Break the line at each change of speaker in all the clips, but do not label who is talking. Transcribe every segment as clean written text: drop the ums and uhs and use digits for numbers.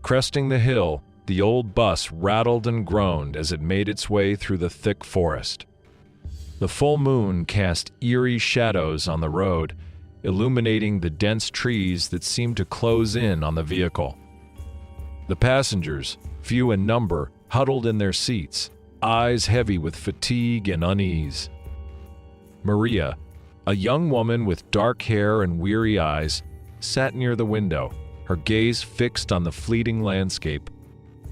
Cresting the hill, the old bus rattled and groaned as it made its way through the thick forest. The full moon cast eerie shadows on the road, illuminating the dense trees that seemed to close in on the vehicle. The passengers, few in number, huddled in their seats, eyes heavy with fatigue and unease. Maria, a young woman with dark hair and weary eyes, sat near the window, her gaze fixed on the fleeting landscape.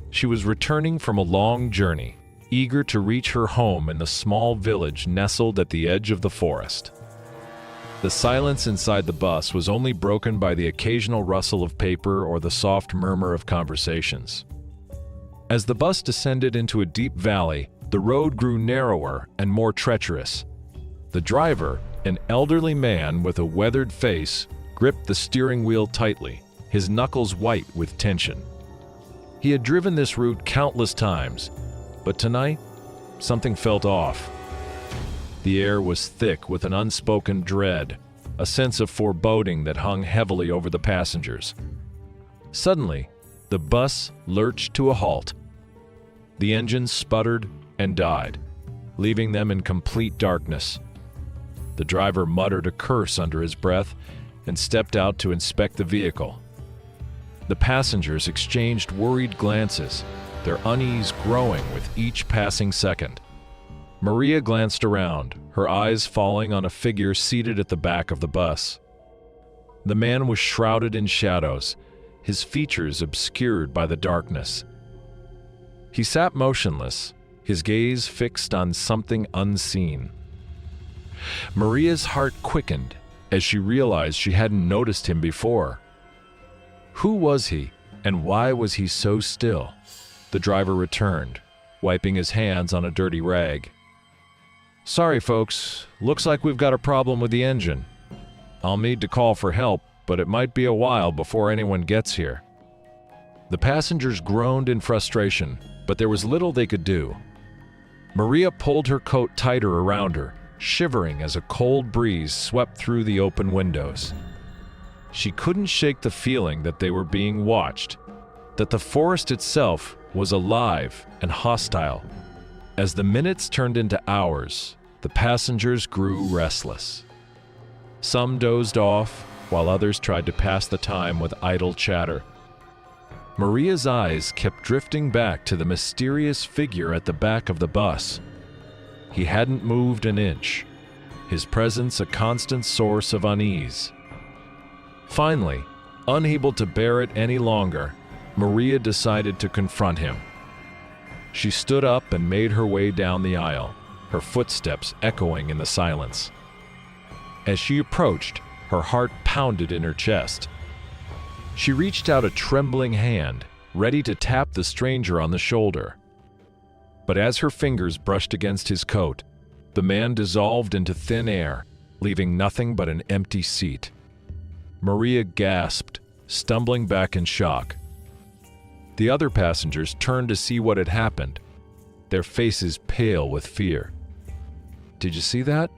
She was returning from a long journey, eager to reach her home in the small village nestled at the edge of the forest. The silence inside the bus was only broken by the occasional rustle of paper or the soft murmur of conversations. As the bus descended into a deep valley, the road grew narrower and more treacherous. The driver, an elderly man with a weathered face, gripped the steering wheel tightly, his knuckles white with tension. He had driven this route countless times, but tonight, something felt off. The air was thick with an unspoken dread, a sense of foreboding that hung heavily over the passengers. Suddenly, the bus lurched to a halt. The engine sputtered and died, leaving them in complete darkness. The driver muttered a curse under his breath and stepped out to inspect the vehicle. The passengers exchanged worried glances, their unease growing with each passing second. Maria glanced around, her eyes falling on a figure seated at the back of the bus. The man was shrouded in shadows, his features obscured by the darkness. He sat motionless, his gaze fixed on something unseen. Maria's heart quickened as she realized she hadn't noticed him before. Who was he, and why was he so still? The driver returned, wiping his hands on a dirty rag. "Sorry, folks. Looks like we've got a problem with the engine. I'll need to call for help, but it might be a while before anyone gets here." The passengers groaned in frustration, but there was little they could do. Maria pulled her coat tighter around her, shivering as a cold breeze swept through the open windows. She couldn't shake the feeling that they were being watched, that the forest itself was alive and hostile. As the minutes turned into hours, the passengers grew restless. Some dozed off, while others tried to pass the time with idle chatter. Maria's eyes kept drifting back to the mysterious figure at the back of the bus. He hadn't moved an inch, his presence a constant source of unease. Finally, unable to bear it any longer, Maria decided to confront him. She stood up and made her way down the aisle, her footsteps echoing in the silence. As she approached, her heart pounded in her chest. She reached out a trembling hand, ready to tap the stranger on the shoulder. But as her fingers brushed against his coat, the man dissolved into thin air, leaving nothing but an empty seat. Maria gasped, stumbling back in shock. The other passengers turned to see what had happened, their faces pale with fear. "Did you see that?"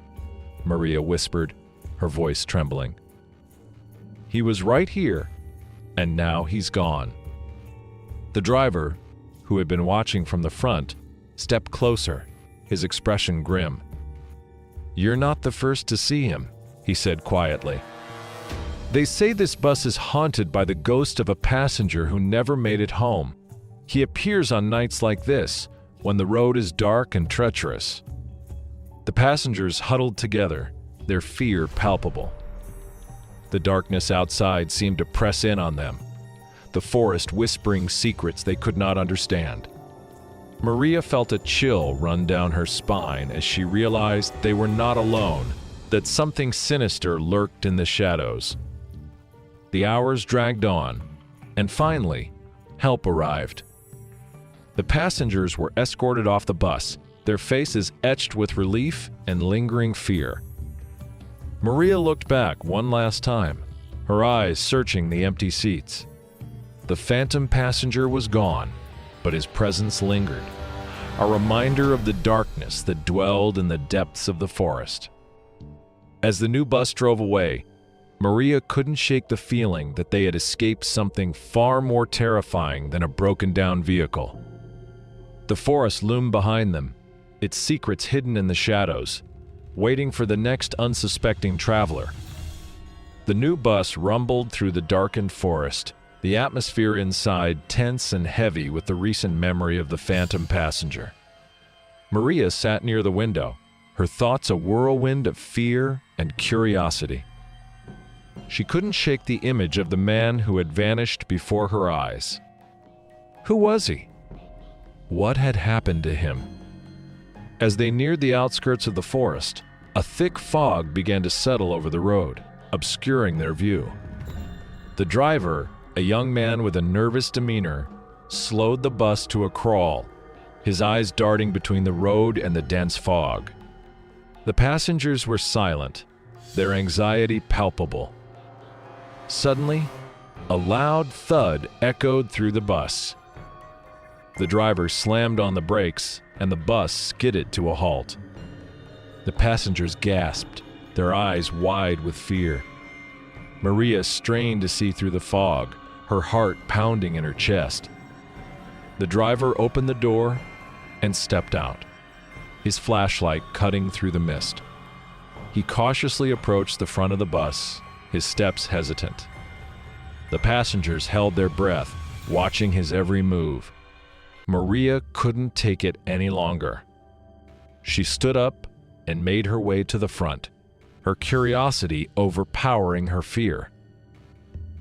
Maria whispered, her voice trembling. "He was right here, and now he's gone." The driver, who had been watching from the front, stepped closer, his expression grim. "You're not the first to see him," he said quietly. "They say this bus is haunted by the ghost of a passenger who never made it home. He appears on nights like this, when the road is dark and treacherous." The passengers huddled together, their fear palpable. The darkness outside seemed to press in on them, the forest whispering secrets they could not understand. Maria felt a chill run down her spine as she realized they were not alone, that something sinister lurked in the shadows. The hours dragged on, and finally, help arrived. The passengers were escorted off the bus, their faces etched with relief and lingering fear. Maria looked back one last time, her eyes searching the empty seats. The phantom passenger was gone, but his presence lingered, a reminder of the darkness that dwelled in the depths of the forest. As the new bus drove away, Maria couldn't shake the feeling that they had escaped something far more terrifying than a broken-down vehicle. The forest loomed behind them, its secrets hidden in the shadows, waiting for the next unsuspecting traveler. The new bus rumbled through the darkened forest, the atmosphere inside tense and heavy with the recent memory of the phantom passenger. Maria sat near the window, her thoughts a whirlwind of fear and curiosity. She couldn't shake the image of the man who had vanished before her eyes. Who was he? What had happened to him? As they neared the outskirts of the forest, a thick fog began to settle over the road, obscuring their view. The driver, a young man with a nervous demeanor, slowed the bus to a crawl, his eyes darting between the road and the dense fog. The passengers were silent, their anxiety palpable. Suddenly, a loud thud echoed through the bus. The driver slammed on the brakes, and the bus skidded to a halt. The passengers gasped, their eyes wide with fear. Maria strained to see through the fog, her heart pounding in her chest. The driver opened the door and stepped out, his flashlight cutting through the mist. He cautiously approached the front of the bus, his steps hesitant. The passengers held their breath, watching his every move. Maria couldn't take it any longer. She stood up and made her way to the front, her curiosity overpowering her fear.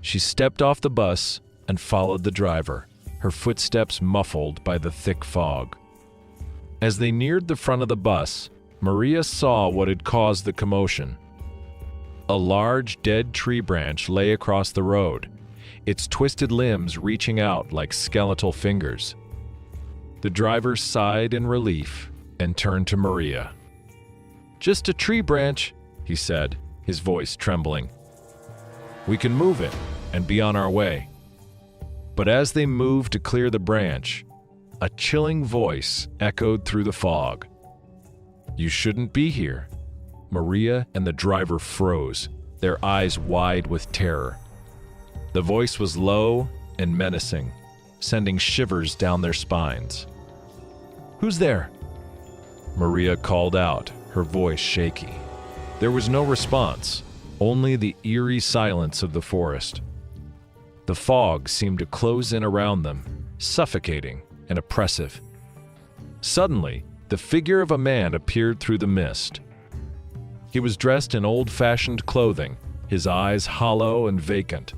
She stepped off the bus and followed the driver, her footsteps muffled by the thick fog. As they neared the front of the bus, Maria saw what had caused the commotion. A large dead tree branch lay across the road, its twisted limbs reaching out like skeletal fingers. The driver sighed in relief and turned to Maria. "Just a tree branch," he said, his voice trembling. "We can move it and be on our way." But as they moved to clear the branch, a chilling voice echoed through the fog. "You shouldn't be here." Maria and the driver froze, their eyes wide with terror. The voice was low and menacing, sending shivers down their spines. "Who's there?" Maria called out, her voice shaky. There was no response, only the eerie silence of the forest. The fog seemed to close in around them, suffocating and oppressive. Suddenly, the figure of a man appeared through the mist. He was dressed in old-fashioned clothing, his eyes hollow and vacant.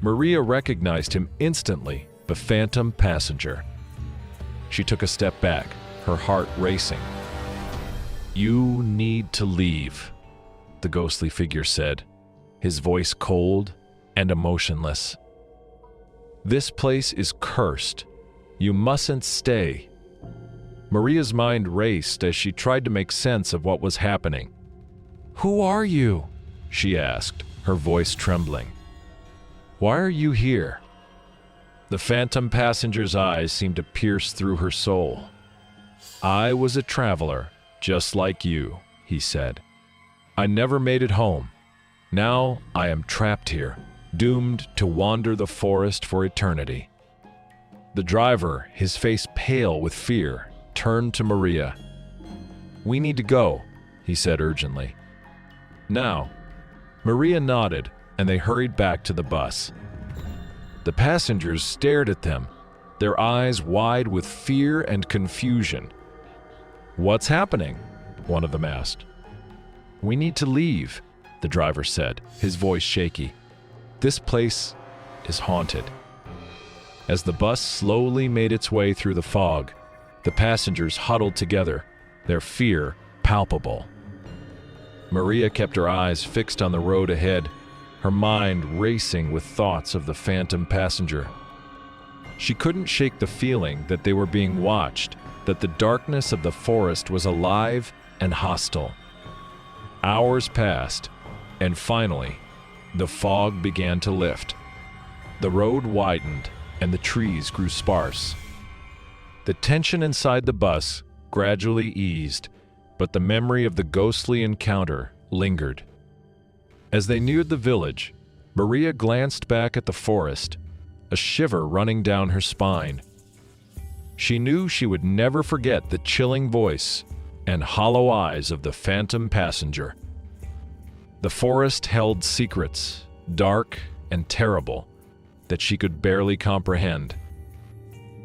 Maria recognized him instantly, the phantom passenger. She took a step back, her heart racing. "You need to leave," the ghostly figure said, his voice cold and emotionless. "This place is cursed. You mustn't stay." Maria's mind raced as she tried to make sense of what was happening. "Who are you?" she asked, her voice trembling. "Why are you here?" The phantom passenger's eyes seemed to pierce through her soul. "I was a traveler, just like you," he said. "I never made it home. Now I am trapped here, doomed to wander the forest for eternity." The driver, his face pale with fear, turned to Maria. "We need to go," he said urgently. "Now." Maria nodded, and they hurried back to the bus. The passengers stared at them, their eyes wide with fear and confusion. "What's happening?" one of them asked. "We need to leave," the driver said, his voice shaky. "This place is haunted." As the bus slowly made its way through the fog, the passengers huddled together, their fear palpable. Maria kept her eyes fixed on the road ahead, her mind racing with thoughts of the phantom passenger. She couldn't shake the feeling that they were being watched, that the darkness of the forest was alive and hostile. Hours passed, and finally, the fog began to lift. The road widened, and the trees grew sparse. The tension inside the bus gradually eased, but the memory of the ghostly encounter lingered. As they neared the village, Maria glanced back at the forest, a shiver running down her spine. She knew she would never forget the chilling voice and hollow eyes of the phantom passenger. The forest held secrets, dark and terrible, that she could barely comprehend.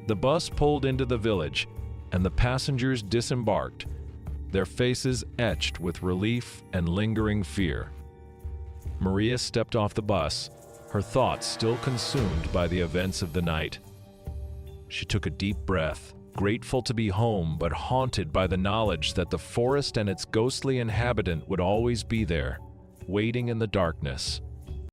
The bus pulled into the village, and the passengers disembarked, their faces etched with relief and lingering fear. Maria stepped off the bus, her thoughts still consumed by the events of the night. She took a deep breath, grateful to be home but haunted by the knowledge that the forest and its ghostly inhabitant would always be there, waiting in the darkness.